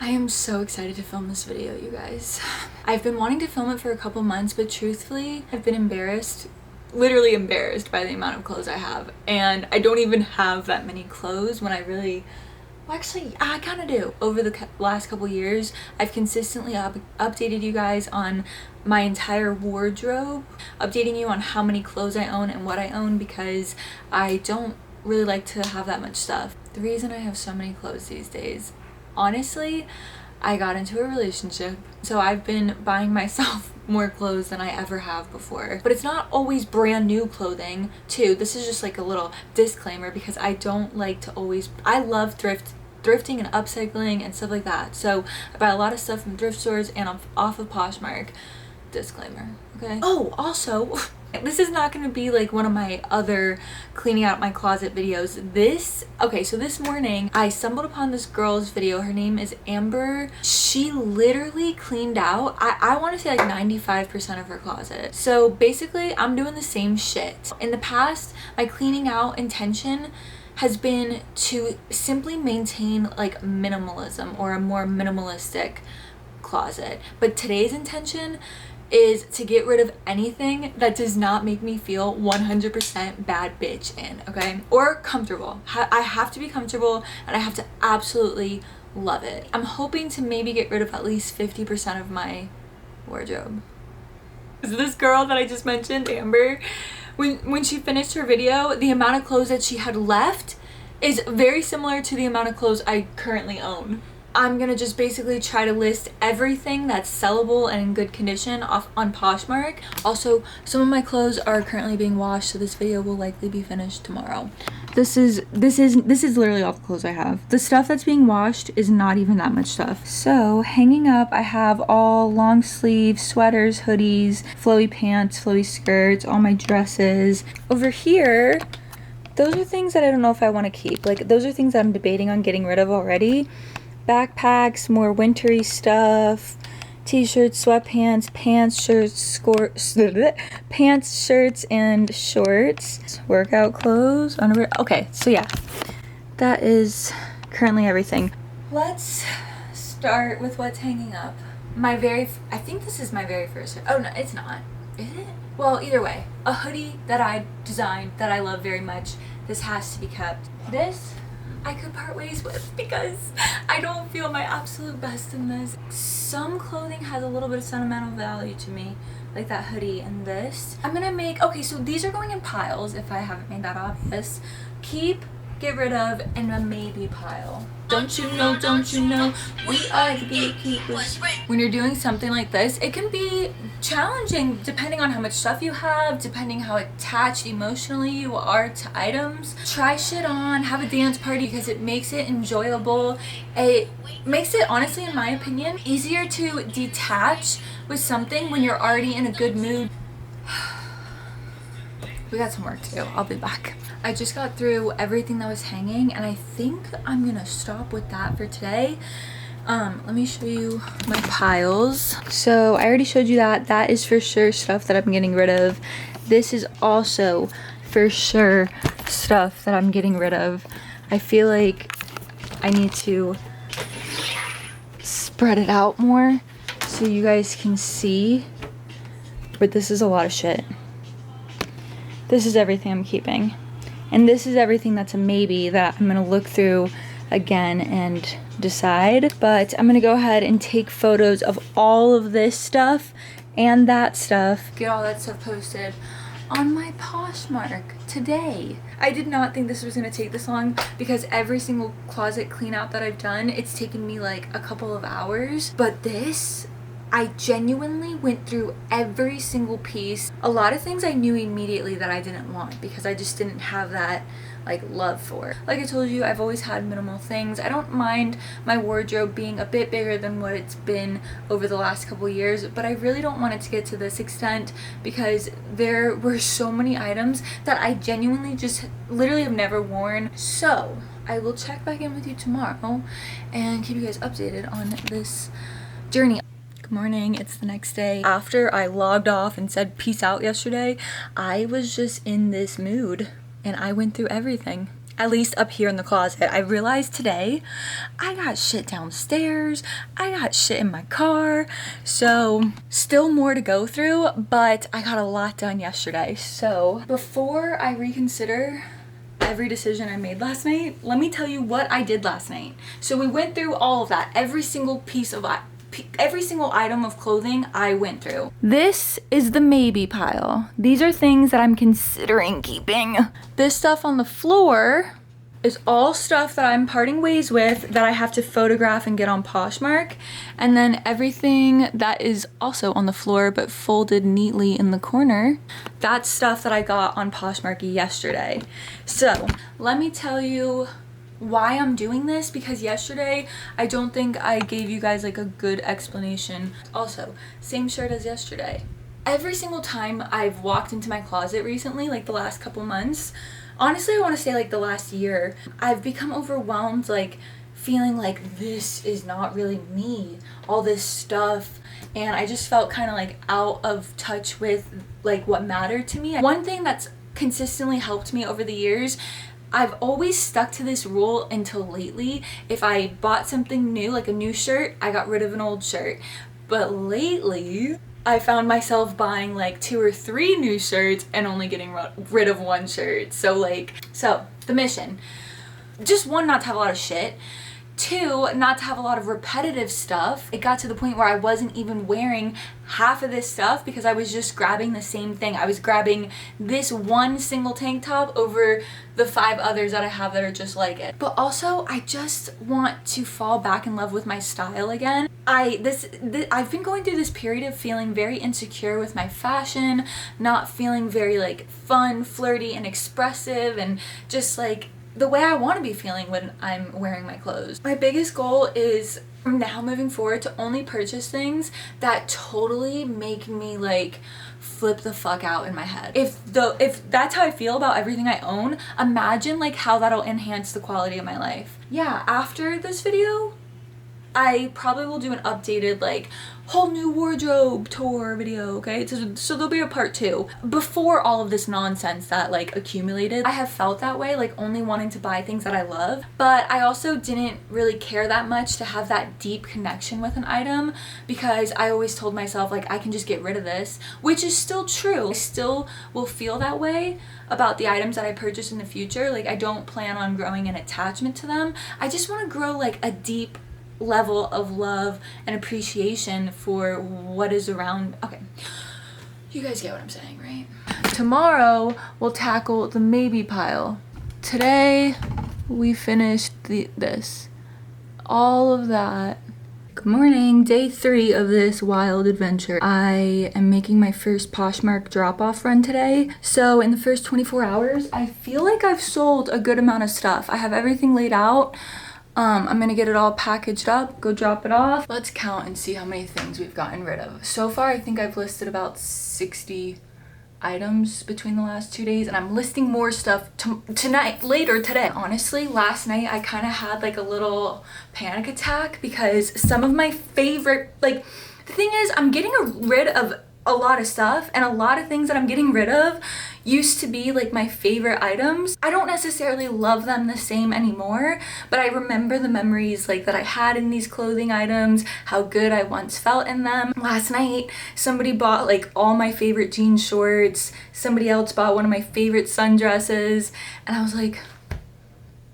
I am so excited to film this video, you guys. I've been wanting to film it for a couple months, but truthfully, I've been literally embarrassed by the amount of clothes I have. And I don't even have that many clothes when I really, well, actually, I kind of do. Over the last couple years, I've consistently updated you guys on my entire wardrobe, updating you on how many clothes I own and what I own, because I don't really like to have that much stuff. The reason I have so many clothes these days, honestly, I got into a relationship, so I've been buying myself more clothes than I ever have before. But it's not always brand new clothing too. This is just like a little disclaimer because I don't like to always, I love thrifting and upcycling and stuff like that. So I buy a lot of stuff from thrift stores and off of Poshmark. Disclaimer, okay? Oh, also, this is not going to be like one of my other cleaning out my closet videos. So this morning I stumbled upon this girl's video. Her name is Amber. She literally cleaned out, I want to say like 95% of her closet. So basically I'm doing the same shit. In the past, my cleaning out intention has been to simply maintain like minimalism or a more minimalistic closet. But today's intention is to get rid of anything that does not make me feel 100% bad bitch in, okay? Or comfortable. I have to be comfortable and I have to absolutely love it. I'm hoping to maybe get rid of at least 50% of my wardrobe. So this girl that I just mentioned, Amber, when she finished her video, the amount of clothes that she had left is very similar to the amount of clothes I currently own. I'm gonna just basically try to list everything that's sellable and in good condition off on Poshmark. Also, some of my clothes are currently being washed, so this video will likely be finished tomorrow. This is literally all the clothes I have. The stuff that's being washed is not even that much stuff. So hanging up, I have all long sleeve sweaters, hoodies, flowy pants, flowy skirts, all my dresses. Over here, those are things that I don't know if I want to keep. Like, those are things that I'm debating on getting rid of already. Backpacks, more wintry stuff, t-shirts, sweatpants, pants, shirts, and shorts, workout clothes, underwear. Okay, so yeah, that is currently everything. Let's start with what's hanging up. I think this is my very first, oh no, it's not, is it? Well, either way, a hoodie that I designed that I love very much. This has to be kept. This I could part ways with because I don't feel my absolute best in this. Some clothing has a little bit of sentimental value to me, like that hoodie and this. I'm gonna make, okay, so these are going in piles if I haven't made that obvious. Keep, get rid of, and a maybe pile. Don't you know, we are the gatekeepers. When you're doing something like this, it can be challenging depending on how much stuff you have, depending how attached emotionally you are to items. Try shit on, have a dance party because it makes it enjoyable. It makes it, honestly, in my opinion, easier to detach with something when you're already in a good mood. We got some work to do. I'll be back. I just got through everything that was hanging and I think I'm gonna stop with that for today. Let me show you my piles. So I already showed you that. That is for sure stuff that I'm getting rid of. This is also for sure stuff that I'm getting rid of. I feel like I need to spread it out more so you guys can see, but this is a lot of shit. This is everything I'm keeping. And this is everything that's a maybe that I'm gonna look through again and decide. But I'm gonna go ahead and take photos of all of this stuff and that stuff. Get all that stuff posted on my Poshmark today. I did not think this was gonna take this long because every single closet clean out that I've done, it's taken me like a couple of hours. But this, I genuinely went through every single piece. A lot of things I knew immediately that I didn't want because I just didn't have that like love for. Like I told you, I've always had minimal things. I don't mind my wardrobe being a bit bigger than what it's been over the last couple years, but I really don't want it to get to this extent because there were so many items that I genuinely just literally have never worn. So I will check back in with you tomorrow and keep you guys updated on this journey. Good morning, it's the next day. After I logged off and said peace out yesterday, I was just in this mood and I went through everything. at least up here in the closet. I realized today I got shit downstairs, I got shit in my car, so still more to go through, but I got a lot done yesterday. So before I reconsider every decision I made last night, let me tell you what I did last night. So we went through all of that, every single item of clothing I went through. This is the maybe pile. These are things that I'm considering keeping. This stuff on the floor is all stuff that I'm parting ways with that I have to photograph and get on Poshmark. And then everything that is also on the floor but folded neatly in the corner, that's stuff that I got on Poshmark yesterday. So let me tell you why I'm doing this, because yesterday I don't think I gave you guys like a good explanation. Also, same shirt as yesterday. Every single time I've walked into my closet recently, like the last couple months, honestly I want to say like the last year, I've become overwhelmed, like feeling like this is not really me, all this stuff, and I just felt kind of like out of touch with like what mattered to me. One thing that's consistently helped me over the years, I've always stuck to this rule until lately. If I bought something new, like a new shirt, I got rid of an old shirt. But lately, I found myself buying like 2 or 3 new shirts and only getting rid of one shirt. So the mission. Just 1, not to have a lot of shit. 2, not to have a lot of repetitive stuff. It got to the point where I wasn't even wearing half of this stuff because I was just grabbing the same thing. I was grabbing this one single tank top over the 5 others that I have that are just like it. But also, I just want to fall back in love with my style again. I've been going through this period of feeling very insecure with my fashion, not feeling very like fun, flirty, and expressive, and just like the way I want to be feeling when I'm wearing my clothes. My biggest goal is from now moving forward to only purchase things that totally make me like flip the fuck out in my head. If that's how I feel about everything I own, imagine like how that'll enhance the quality of my life. Yeah, after this video, I probably will do an updated like whole new wardrobe tour video, okay? So there'll be a part 2. Before all of this nonsense that like accumulated, I have felt that way, like only wanting to buy things that I love, but I also didn't really care that much to have that deep connection with an item, because I always told myself like I can just get rid of this, which is still true. I still will feel that way about the items that I purchase in the future. Like I don't plan on growing an attachment to them. I just want to grow like a deep level of love and appreciation for what is around. Okay, you guys get what I'm saying, right? Tomorrow we'll tackle the maybe pile. Today we finished all of that. Good morning, day 3 of this wild adventure. I am making my first Poshmark drop-off run today. So in the first 24 hours, I feel like I've sold a good amount of stuff. I have everything laid out. I'm gonna get it all packaged up, go drop it off. Let's count and see how many things we've gotten rid of. So far, I think I've listed about 60 items between the last 2 days, and I'm listing more stuff later today. Honestly, last night I kind of had like a little panic attack because some of my favorite, like, the thing is, I'm getting rid of a lot of stuff, and a lot of things that I'm getting rid of used to be like my favorite items. I don't necessarily love them the same anymore, but I remember the memories like that I had in these clothing items, how good I once felt in them. Last night, somebody bought like all my favorite jean shorts, somebody else bought one of my favorite sundresses, and I was like,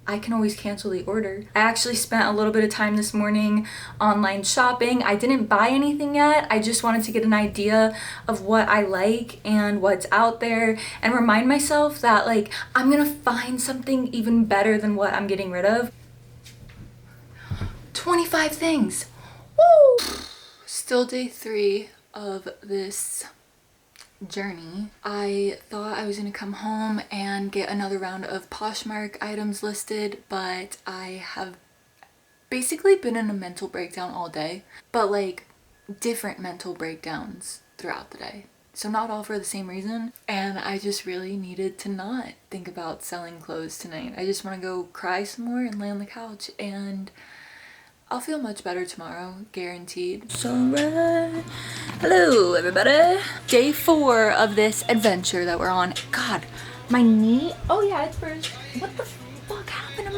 I can always cancel the order. I actually spent a little bit of time this morning online shopping. I didn't buy anything yet. I just wanted to get an idea of what I like and what's out there, and remind myself that like I'm gonna find something even better than what I'm getting rid of. 25 things. Woo! Still day 3 of this journey. I thought I was gonna come home and get another round of Poshmark items listed, but I have basically been in a mental breakdown all day, but like different mental breakdowns throughout the day. So not all for the same reason, and I just really needed to not think about selling clothes tonight. I just want to go cry some more and lay on the couch, and I'll feel much better tomorrow, guaranteed. So, hello everybody. Day 4 of this adventure that we're on. God, my knee. Oh yeah, it's first. What the fuck?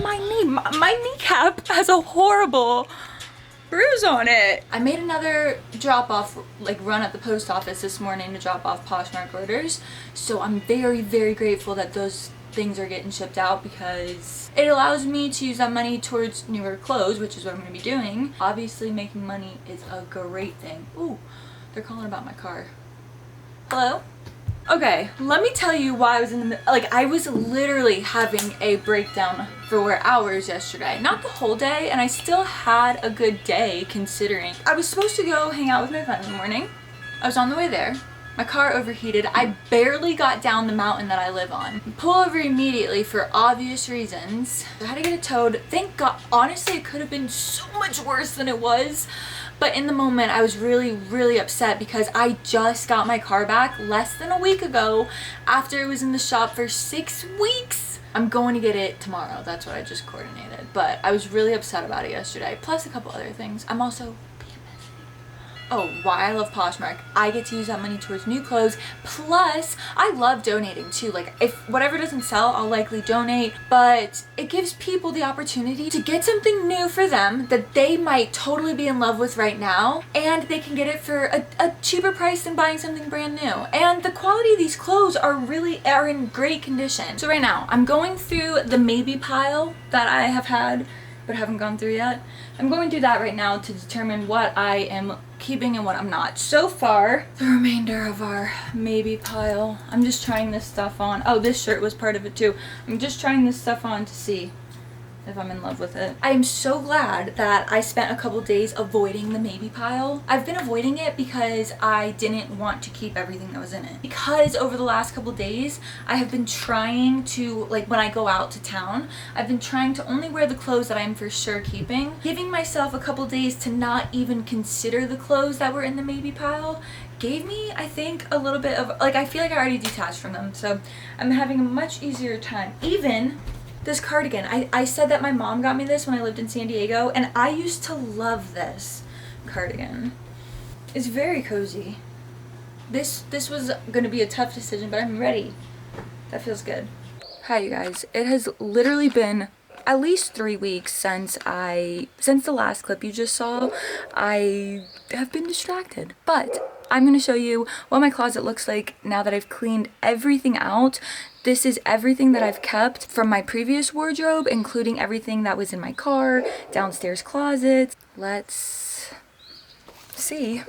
my knee. My kneecap has a horrible bruise on it. I made another drop off, like run at the post office this morning to drop off Poshmark orders. So I'm very, very grateful that those things are getting shipped out because it allows me to use that money towards newer clothes, which is what I'm going to be doing. Obviously, making money is a great thing. Ooh, they're calling about my car. Hello? Okay, let me tell you why I was in the like I was literally having a breakdown for hours yesterday. Not the whole day, and I still had a good day considering. I was supposed to go hang out with my friend in the morning. I was on the way there. My car overheated. I barely got down the mountain that I live on. Pull over immediately for obvious reasons. I had to get it towed. Thank God. Honestly, it could have been so much worse than it was. But in the moment, I was really, really upset because I just got my car back less than a week ago after it was in the shop for 6 weeks. I'm going to get it tomorrow. That's what I just coordinated. But I was really upset about it yesterday. Plus a couple other things. I'm also... Oh, why I love Poshmark. I get to use that money towards new clothes. Plus, I love donating too. Like, if whatever doesn't sell, I'll likely donate. But it gives people the opportunity to get something new for them that they might totally be in love with right now. And they can get it for a cheaper price than buying something brand new. And the quality of these clothes are in great condition. So right now, I'm going through the maybe pile that I have had but haven't gone through yet. I'm going through that right now to determine what I am keeping and what I'm not. So far, the remainder of our maybe pile, I'm just trying this stuff on. Oh, this shirt was part of it too. I'm just trying this stuff on to see if I'm in love with it. I am so glad that I spent a couple days avoiding the maybe pile. I've been avoiding it because I didn't want to keep everything that was in it. Because over the last couple days, I have been trying to, like when I go out to town, I've been trying to only wear the clothes that I'm for sure keeping. Giving myself a couple days to not even consider the clothes that were in the maybe pile gave me, I think, a little bit of, like I feel like I already detached from them. So I'm having a much easier time. Even this cardigan, I said that my mom got me this when I lived in San Diego, and I used to love this cardigan. It's very cozy. This was gonna be a tough decision, but I'm ready. That feels good. Hi you guys, it has literally been at least 3 weeks since the last clip you just saw. I have been distracted, but I'm going to show you what my closet looks like now that I've cleaned everything out. This is everything that I've kept from my previous wardrobe, including everything that was in my car, downstairs closet. Let's see.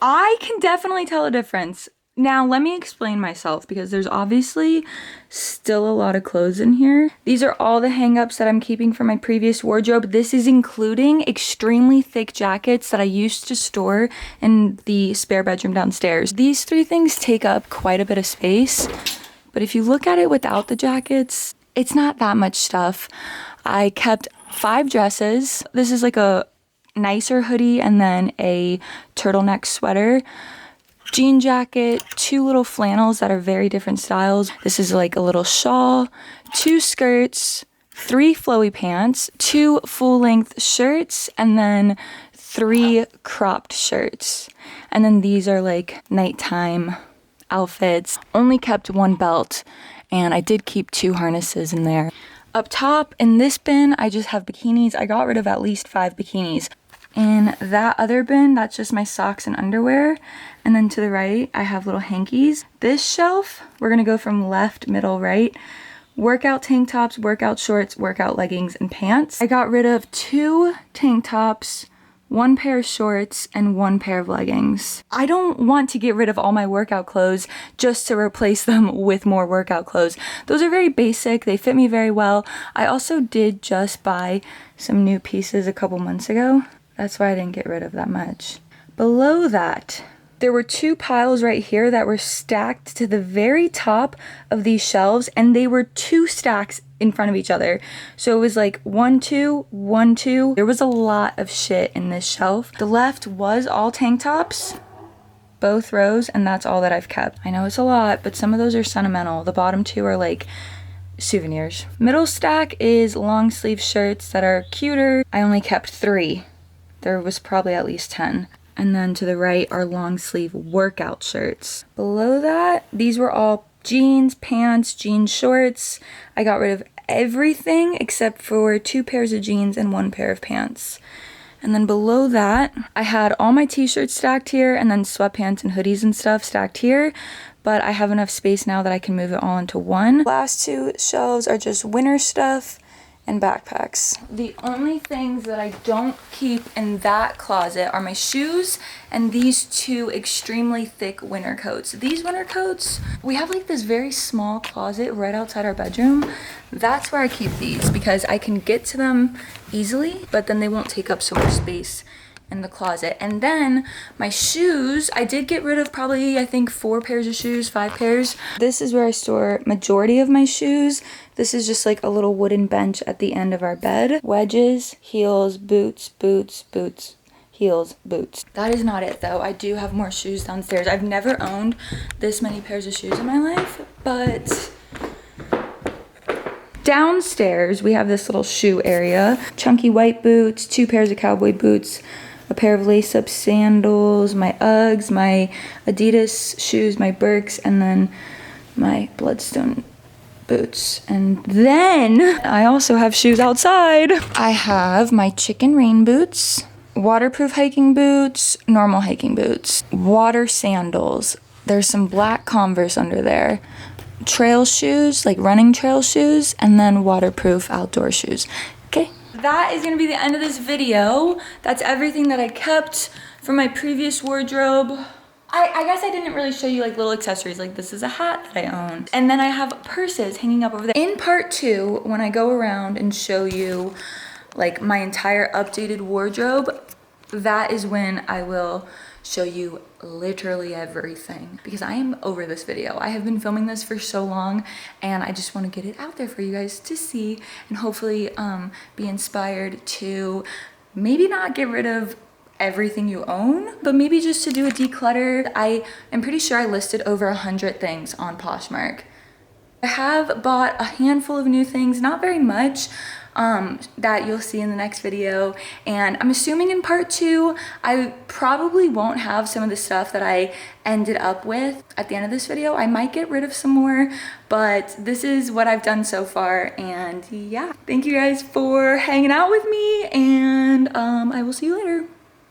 I can definitely tell a difference. Now, let me explain myself because there's obviously still a lot of clothes in here. These are all the hang-ups that I'm keeping from my previous wardrobe. This is including extremely thick jackets that I used to store in the spare bedroom downstairs. These 3 things take up quite a bit of space, but if you look at it without the jackets, it's not that much stuff. I kept 5 dresses. This is like a nicer hoodie and then a turtleneck sweater. Jean jacket, 2 little flannels that are very different styles. This is like a little shawl, 2 skirts, 3 flowy pants, 2 full-length shirts, and then 3 cropped shirts. And then these are like nighttime outfits. Only kept 1 belt, and I did keep 2 harnesses in there. Up top, in this bin, I just have bikinis. I got rid of at least 5 bikinis. In that other bin, that's just my socks and underwear. And then to the right, I have little hankies. This shelf, we're gonna go from left, middle, right. Workout tank tops, workout shorts, workout leggings, and pants. I got rid of 2 tank tops, 1 pair of shorts, and 1 pair of leggings. I don't want to get rid of all my workout clothes just to replace them with more workout clothes. Those are very basic, they fit me very well. I also did just buy some new pieces a couple months ago. That's why I didn't get rid of that much. Below that, there were 2 piles right here that were stacked to the very top of these shelves, and they were 2 stacks in front of each other. So it was like 1, 2, 1, 2. There was a lot of shit in this shelf. The left was all tank tops, both rows, and that's all that I've kept. I know it's a lot, but some of those are sentimental. The bottom 2 are like souvenirs. Middle stack is long sleeve shirts that are cuter. I only kept 3. There was probably at least 10. And then to the right are long sleeve workout shirts. Below that, these were all jeans, pants, jean shorts. I got rid of everything except for 2 pairs of jeans and 1 pair of pants. And then below that, I had all my t-shirts stacked here and then sweatpants and hoodies and stuff stacked here. But I have enough space now that I can move it all into one. Last 2 shelves are just winter stuff and backpacks. The only things that I don't keep in that closet are my shoes and these 2 extremely thick winter coats. These winter coats, we have like this very small closet right outside our bedroom. That's where I keep these because I can get to them easily, but then they won't take up so much space in the closet. And then my shoes, I did get rid of probably, I think 4 pairs of shoes, 5 pairs. This is where I store majority of my shoes. This is just like a little wooden bench at the end of our bed. Wedges, heels, boots, boots, boots, heels, boots. That is not it though. I do have more shoes downstairs. I've never owned this many pairs of shoes in my life, but downstairs we have this little shoe area. Chunky white boots, 2 pairs of cowboy boots, a pair of lace-up sandals, my Uggs, my Adidas shoes, my Birks, and then my Bloodstone boots. And then I also have shoes outside. I have my chicken rain boots, waterproof hiking boots, normal hiking boots, water sandals. There's some black Converse under there. Trail shoes, like running trail shoes, and then waterproof outdoor shoes. Okay. That is gonna be the end of this video. That's everything that I kept from my previous wardrobe. I guess I didn't really show you like little accessories, like this is a hat that I own. And then I have purses hanging up over there. In part 2, when I go around and show you like my entire updated wardrobe, that is when I will show you literally everything because I am over this video. I have been filming this for so long and I just want to get it out there for you guys to see and hopefully be inspired to maybe not get rid of everything you own, but maybe just to do a declutter. I am pretty sure I listed over 100 things on Poshmark. I have bought a handful of new things, not very much, that you'll see in the next video. And I'm assuming in part 2, I probably won't have some of the stuff that I ended up with at the end of this video. I might get rid of some more, but this is what I've done so far. And yeah, thank you guys for hanging out with me and I will see you later.